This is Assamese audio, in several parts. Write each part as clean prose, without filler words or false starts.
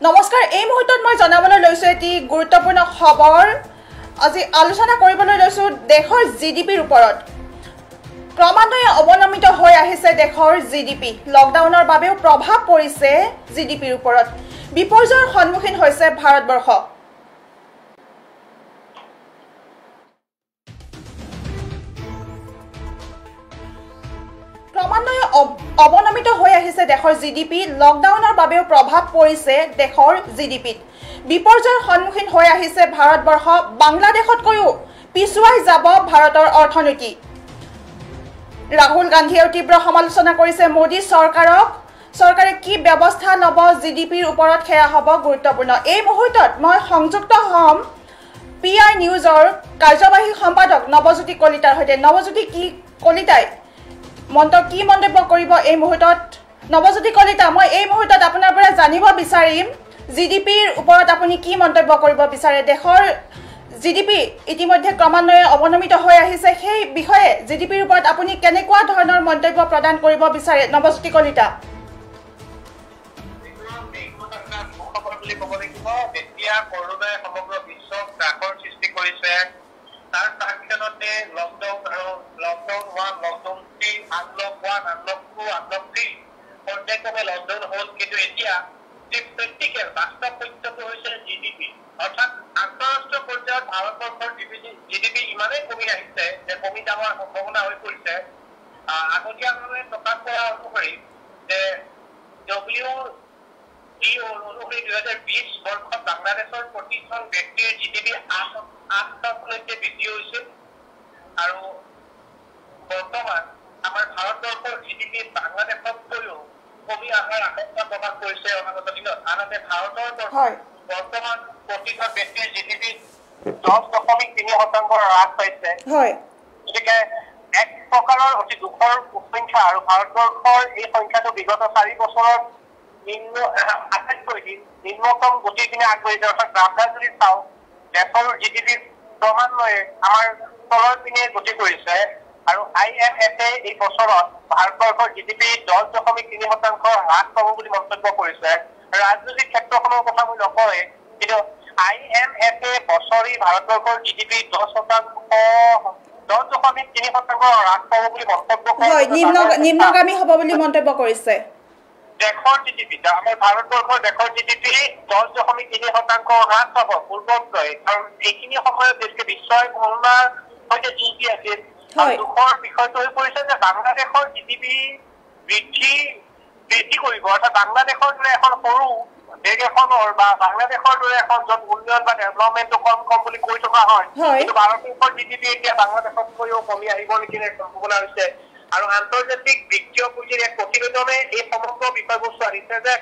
নমস্কাৰ এই মুহূৰ্তত মই জনাবলৈ লৈছো এটি গুৰুত্বপূৰ্ণ খবৰ আজি আলোচনা কৰিবলৈ লৈছো দেশৰ জিডিপিৰ ওপৰত ক্ৰমান্বয়ে অৱনমিত হৈ আহিছে দেশৰ জিডিপি লকডাউনৰ বাবেও প্ৰভাৱ পৰিছে জিডিপিৰ ওপৰত বিপৰ্যয়ৰ সন্মুখীন হৈছে ভাৰতবৰ্ষ ক্ৰমান্বয়ে অৱনমিত হৈ আহিছে দেশৰ জিডিপি লকডাউনৰ বাবেও প্ৰভাৱ পৰিছে দেশৰ জিডিপিত বিপৰ্যয়ৰ সন্মুখীন হৈ আহিছে ভাৰতবৰ্ষ বাংলাদেশতকৈও পিছুৱাই যাব ভাৰতৰ অৰ্থনীতি ৰাহুল গান্ধীয়ে তীব্ৰ সমালোচনা কৰিছে মোদী চৰকাৰে কি ব্যৱস্থা ল'ব জিডিপিৰ ওপৰত সেয়া হ'ব গুৰুত্বপূৰ্ণ এই মুহূৰ্তত মই সংযুক্ত হ'ম পিআই নিউজৰ কাৰ্যবাহী সম্পাদক নৱজ্যোতি কলিতাৰ সৈতে নৱজ্যোতি কলিতাই কি মন্তব্য কৰিব এই মুহূৰ্তত নৱজ্যোতি কলিতা মই এই মুহূৰ্তত আপোনাৰ পৰা জানিব বিচাৰিম জিডিপিৰ ওপৰত আপুনি কি মন্তব্য কৰিব বিচাৰে দেশৰ জিডিপি ইতিমধ্যে ক্ৰমান্বয়ে অৱনমিত হৈ আহিছে সেই বিষয়ে জিডিপিৰ ওপৰত আপুনি কেনেকুৱা ধৰণৰ মন্তব্য প্ৰদান কৰিব বিচাৰে নৱজ্যোতি কলিতা কৰোনাই সমগ্ৰ বিশ্বক ত্ৰাসৰ সৃষ্টি কৰিছে তাৰ সাক্ষাৎতে লকডাউন আৰু lockdown 1 lockdown 3 unlock 1 unlock 2 unlock 3 পৰ্যায়ক্ৰমে লকডাউন হ'ল কিন্তু এতিয়া যে প্ৰেক্টিকেল বাস্তৱ সত্যটো হৈছে জিডিপি অৰ্থাৎ আন্তঃৰাষ্ট্ৰীয় পৰ্যায়ত ভাৰতবৰ্ষৰ জিডিপি ইমানেই কমি আহিছে যে কমি যাৱাৰ সম্ভাৱনা হৈ পৰিছে আগতীয়াভাৱে প্ৰকাশ কৰা অনুসৰি যে অনুসৰি 2020 বৰ্ষত বাংলাদেশৰ প্ৰতিজন ব্যক্তিৰ জিডিপি 8%লৈকে বৃদ্ধি হৈছিল আৰু বৰ্তমান আমাৰ ভাৰতবৰ্ষৰ জিডিপি বাংলাদেশতকৈও কমি অহাৰ আশংকা প্ৰকাশ কৰিছে অনাগত দিনত আনহাতে ভাৰতৰ বৰ্তমান প্ৰতিজন ব্যক্তিৰ জিডিপি 10.3% হ্ৰাস পাইছে গতিকে এক প্ৰকাৰৰ অতি দুখৰ সংখ্যা আৰু ভাৰতবৰ্ষৰ এই সংখ্যাটো বিগত 4 বছৰত আটাইতকৈ নিম্নতম গতিৰ পিনে আগবাঢ়িছে অৰ্থাৎ গ্ৰাফডাল যদি চাওঁ দেশৰ জিডিপি ক্ৰমান্বয়ে আমাৰ তলৰ পিনে গতি কৰিছে আৰু IMF এই বছৰত ভাৰতবৰ্ষৰ জিডিপি 10.3% হ্ৰাস পাব বুলি মন্তব্য কৰিছে ৰাজনৈতিক ক্ষেত্ৰখনৰ কথা মই নকয় কিন্তু IMF বছৰি ভাৰতবৰ্ষৰ জিডিপি 10.3% হ্ৰাস পাব বুলি মন্তব্য কৰিছে নিম্নগামী হ'ব বুলি মন্তব্য কৰিছে দেশৰ জিডিপি আমাৰ ভাৰতবৰ্ষৰ দেশৰ জিডিপি 10.3% হ্ৰাস পাব পূৰ্বতকৈ আৰু এইখিনি সময়ত দেশে বিশ্বই কৰোনাৰ সৈতে যুঁজ দি আছিল দুখৰ বিষয়টো হৈ পৰিছে যে বাংলাদেশৰ জিডিপি বৃদ্ধি কৰিব অৰ্থাৎ বাংলাদেশৰ দৰে এখন সৰু দেশ এখনৰ বা বাংলাদেশৰ দৰে এখন য'ত উন্নয়ন বা ডেভেলপমেণ্টটো কম বুলি কৈ থকা হয় কিন্তু ভাৰতবৰ্ষৰ জিডিপি এতিয়া বাংলাদেশতকৈও কমি আহিব নেকি সম্ভাৱনা হৈছে আৰু আন্তৰ্জাতিক বিত্তীয় পুঁজিৰ এক প্ৰতিবেদনে এই সমগ্ৰ বিষয়বস্তু আনিছে যে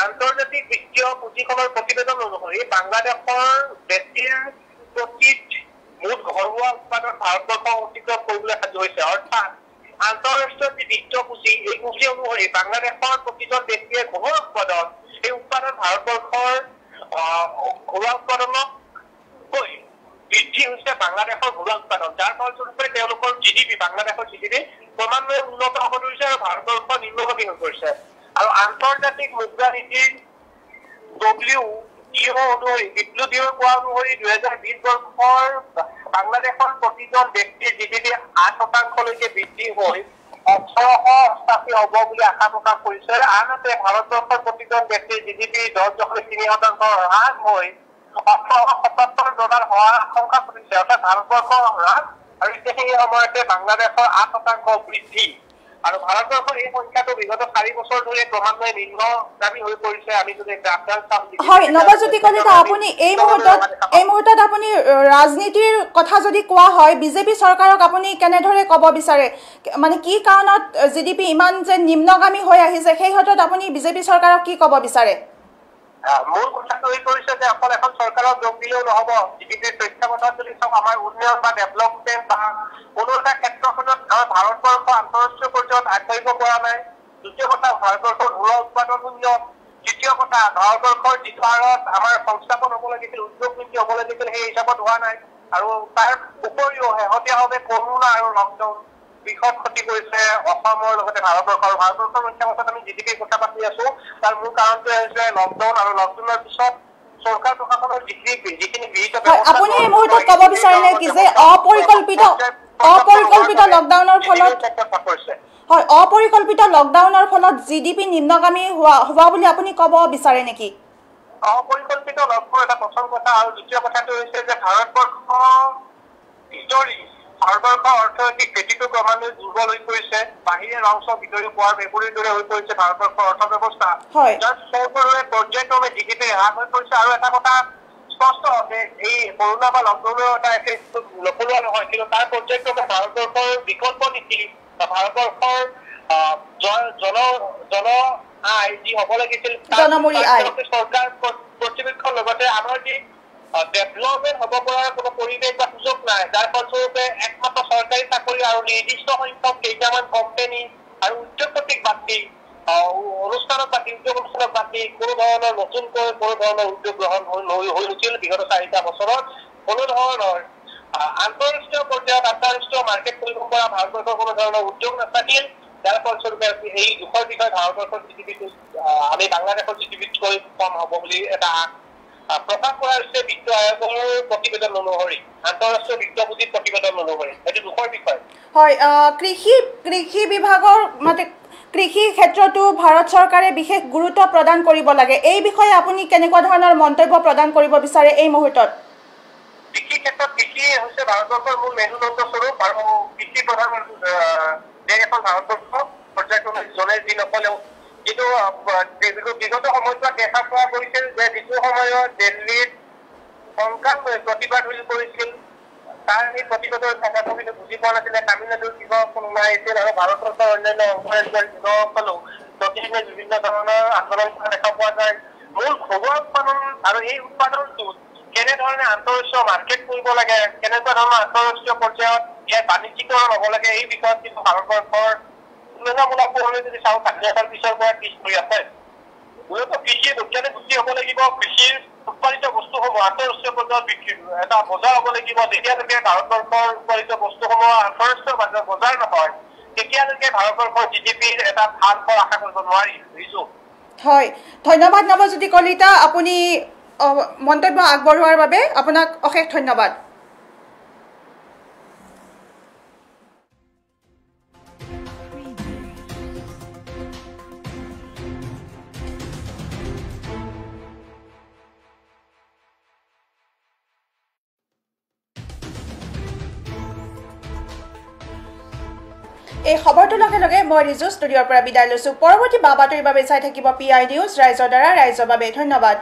আন্তৰ্জাতিক বিত্তীয় পুঁজিখনৰ প্ৰতিবেদন অনুসৰি বাংলাদেশৰ বেছিৰ প্ৰতি মুঠ ঘৰুৱা উৎপাদন ভাৰতবৰ্ষক অতিক্ৰম কৰিবলৈ সাজু হৈছে অৰ্থাৎ আন্তঃৰাষ্ট্ৰীয় যি বিত্তীয় পুঁজি এই পুঁজি অনুসৰি বাংলাদেশৰ প্ৰতিজন ব্যক্তিয়ে ঘৰুৱা উৎপাদন এই উৎপাদন ভাৰতবৰ্ষৰ ঘৰুৱা উৎপাদনতকৈ বৃদ্ধি হৈছে বাংলাদেশৰ ঘৰুৱা উৎপাদন যাৰ ফলস্বৰূপে তেওঁলোকৰ জিডিপি বাংলাদেশৰ জিডিপি ক্ৰমান্বয়ে উন্নত হ'ব ধৰিছে আৰু ভাৰতবৰ্ষ নিম্নগামী হৈ পৰিছে আৰু আন্তৰ্জাতিক মুদ্ৰা নীতিৰ WTO অনুসৰি কোৱা অনুসৰি 2020 বৰ্ষৰ বাংলাদেশৰ প্ৰতিজন ব্যক্তিৰ জিডিপি 8%লৈকে বৃদ্ধি হৈ 1888 হ'ব বুলি আশা প্ৰকাশ কৰিছে আনহাতে ভাৰতবৰ্ষৰ প্ৰতিজন ব্যক্তিৰ জিডিপি 10.3% হ্ৰাস হৈ $1877 হোৱাৰ আশংকা কৰিছে অৰ্থাৎ ভাৰতবৰ্ষৰ হ্ৰাস আৰু সেই সময়তে বাংলাদেশৰ 8% বৃদ্ধি আৰু ভাৰতবৰ্ষৰ এই সংখ্যাটো বিগত 4 বছৰ ধৰি ক্ৰমান্বয়ে নিম্নগামী হৈ পৰিছে আমি যদি গ্ৰাফডাল চাওঁ হয় নৱজ্যোতি কলিতা আপুনি এই মুহূৰ্তত আপুনি ৰাজনীতিৰ কথা যদি কোৱা হয় বিজেপি চৰকাৰক আপুনি কেনেদৰে ক'ব বিচাৰে মানে কি কাৰণত জিডিপি ইমান যে নিম্নগামী হৈ আহিছে সেই ক্ষেত্ৰত আপুনি বিজেপি চৰকাৰক কি ক'ব বিচাৰে মূল কথাটো হৈ পৰিছে যে অকল এখন চৰকাৰক যোগ দিলেও নহ'ব জিডিপিৰ তথ্যপথত যদি চাওক আমাৰ উন্নয়ন বা ডেভেলপমেণ্ট বা কোনো এটা ক্ষেত্ৰখনত আমাৰ ভাৰতবৰ্ষ আন্তঃৰাষ্ট্ৰীয় পৰ্যায়ত আগবাঢ়িব পৰা নাই দ্বিতীয় কথা ভাৰতবৰ্ষৰ ঘৰুৱা উৎপাদন শূন্য তৃতীয় কথা ভাৰতবৰ্ষৰ যিটো হাৰত আমাৰ সংস্থাপন হ'ব লাগিছিল উদ্যোগ বৃদ্ধি হ'ব লাগিছিল সেই হিচাপত হোৱা নাই আৰু তাৰ উপৰিও শেহতীয়াভাৱে কৰোনা আৰু লকডাউন বৃহৎ ক্ষতি কৰিছে অসমৰ লগতে ভাৰতবৰ্ষৰ প্ৰেক্ষাপটত আমি জিডিপিৰ কথা পাতি কৰি আছো তাৰ মূল কাৰণটো হৈছে লকডাউন আৰু লকডাউনৰ পিছত চৰকাৰ প্ৰশাসনৰ যিখিনি গৃহীত ব্যৱস্থা আপুনি এই মুহূৰ্তত ক'ব বিচাৰিলে কি যে অপৰিকল্পিত লকডাউনৰ ফলত হয় অপৰিকল্পিত লকডাউনৰ ফলত জিডিপি নিম্নগামী হোৱা বুলি আপুনি ক'ব বিচাৰে নেকি অপৰিকল্পিত লকডাউন এটা প্ৰথম কথা আৰু দ্বিতীয় কথাটো হৈছে যে ভাৰতবৰ্ষৰ অৰ্থনৈতিক ভেটিটো ক্ৰমান্বয়ে দুৰ্বল হৈ পৰিছে বাহিৰে অংশ ভিতৰি পোৱাৰ মেকুৰীৰ দৰে হৈ পৰিছে ভাৰতবৰ্ষৰ অৰ্থ ব্যৱস্থা যাৰ ফলস্বৰূপে পৰ্যায়ক্ৰমে জিডিপি হ্ৰাস হৈ পৰিছে আৰু এটা কথা স্পষ্ট যে এই কৰোণা বা লকডাউনৰ এটা এফেক্ট নকৰোৱা নহয় কিন্তু তাৰ পৰ্যায়ক্ৰমে ভাৰতবৰ্ষৰ বিকল্প নীতি বা ভাৰতবৰ্ষৰ জন আয় যি হ'ব লাগিছিল চৰকাৰ কৰ্তৃপক্ষৰ লগতে আমাৰ যি ডেভেলপমেণ্ট হ'ব পৰাৰ কোনো পৰিৱেশ বা সুযোগ নাই যাৰ ফলস্বৰূপে একমাত্ৰ চৰকাৰী চাকৰি আৰু নিৰ্দিষ্ট সংখ্যক কেইটামান কোম্পানী আৰু উদ্যোগপতিক বাদ দি অনুষ্ঠানত বা উদ্যোগ অনুষ্ঠানত বাদ দি কোনো ধৰণৰ নতুনকৈ কোনো ধৰণৰ উদ্যোগ গ্ৰহণ হৈ উঠিল বিগত 4টা বছৰত কোনো ধৰণৰ আন্তঃৰাষ্ট্ৰীয় পৰ্যায়ত আন্তঃৰাষ্ট্ৰীয় মাৰ্কেট কৰিব পৰা ভাৰতবৰ্ষৰ কোনো ধৰণৰ উদ্যোগ নাথাকিল যাৰ ফলস্বৰূপে এই দুখৰ বিষয়ে ভাৰতবৰ্ষৰ জিডিপিটো আমি বাংলাদেশৰ জিডিপিতকৈ কম হ'ব বুলি এটা প্ৰকাশ কৰা হৈছে বিত্ত আয়োগৰ প্ৰতিবেদন অনুসৰি আন্তঃৰাষ্ট্ৰীয় বিত্তপুঁজিৰ প্ৰতিবেদন অনুসৰি এইটো দুখৰ বিষয় হয় কৃষি বিভাগৰ মতে কৃষি ক্ষেত্ৰতো ভাৰত চৰকাৰে বিশেষ গুৰুত্ব প্ৰদান কৰিব লাগে এই বিষয়ে আপুনি কেনেকুৱা ধৰণৰ মন্তব্য প্ৰদান কৰিব বিচাৰে এই মুহূৰ্তত কৃষি ক্ষেত্ৰত কৃষি হৈছে ভাৰতবৰ্ষৰ মূল মেৰুদণ্ড স্বৰূপ আৰু কৃষি প্ৰধান দেশ এখন ভাৰতবৰ্ষ পৰ্যায়ক্ৰমে জনে যি নকলেও কিন্তু বিগত সময়ছোৱাত দেখা পোৱা গৈছিল যে যিটো সময়ত দিল্লীত সংঘাত প্ৰতিবাদ কৰিছিল তাৰ সেই প্ৰতিবাদৰ কথাটো বুজি পোৱা নাছিলে তামিলনাডুৰ কৃষকসকল ওলাই আহিছিল আৰু ভাৰতবৰ্ষৰ অন্যান্য অংশৰাজ্যৰ কৃষকসকলেও প্ৰতিদিনে বিভিন্ন ধৰণৰ আন্দোলন কৰা দেখা পোৱা যায় মূল ঘৰুৱা উৎপাদন আৰু এই উৎপাদনটো কেনেধৰণে আন্তঃৰাষ্ট্ৰীয় মাৰ্কেট কৰিব লাগে কেনেকুৱা ধৰণৰ আন্তঃৰাষ্ট্ৰীয় পৰ্যায়ত ইয়াৰ বাণিজ্যিকৰণ হ'ব লাগে এই বিষয়ত কিন্তু ভাৰতবৰ্ষৰ তুলনামূলক পৰলৈ যদি চাওঁ স্বাধীনতাৰ পিছৰ পৰা পিছ পৰি আছে মূলত কৃষিৰ বৈজ্ঞানিক ভিত্তি হ'ব লাগিব কৃষিৰ উৎপাদিত বস্তুসমূহ আন্তঃৰাষ্ট্ৰীয় পৰ্যায়ত বিক্ৰী এটা বজাৰ হ'ব লাগিব যেতিয়ালৈকে ভাৰতবৰ্ষৰ উৎপাদিত বস্তুসমূহ আন্তঃৰাষ্ট্ৰীয় বজাৰ নহয় তেতিয়ালৈকে ভাৰতবৰ্ষৰ জিডিপিৰ এটা ভাল ফল আশা কৰিব নোৱাৰি বুজিছো হয় ধন্যবাদ নৱজ্যোতি কলিতা আপুনি মন্তব্য আগবঢ়োৱাৰ বাবে আপোনাক অশেষ ধন্যবাদ এই খবৰটোৰ লগে লগে মই ৰিজু ষ্টুডিঅ'ৰ পৰা বিদায় লৈছো পৰৱৰ্তী বাতৰিৰ বাবে চাই থাকিব PI নিউজ ৰাইজৰ দ্বাৰা ৰাইজৰ বাবে ধন্যবাদ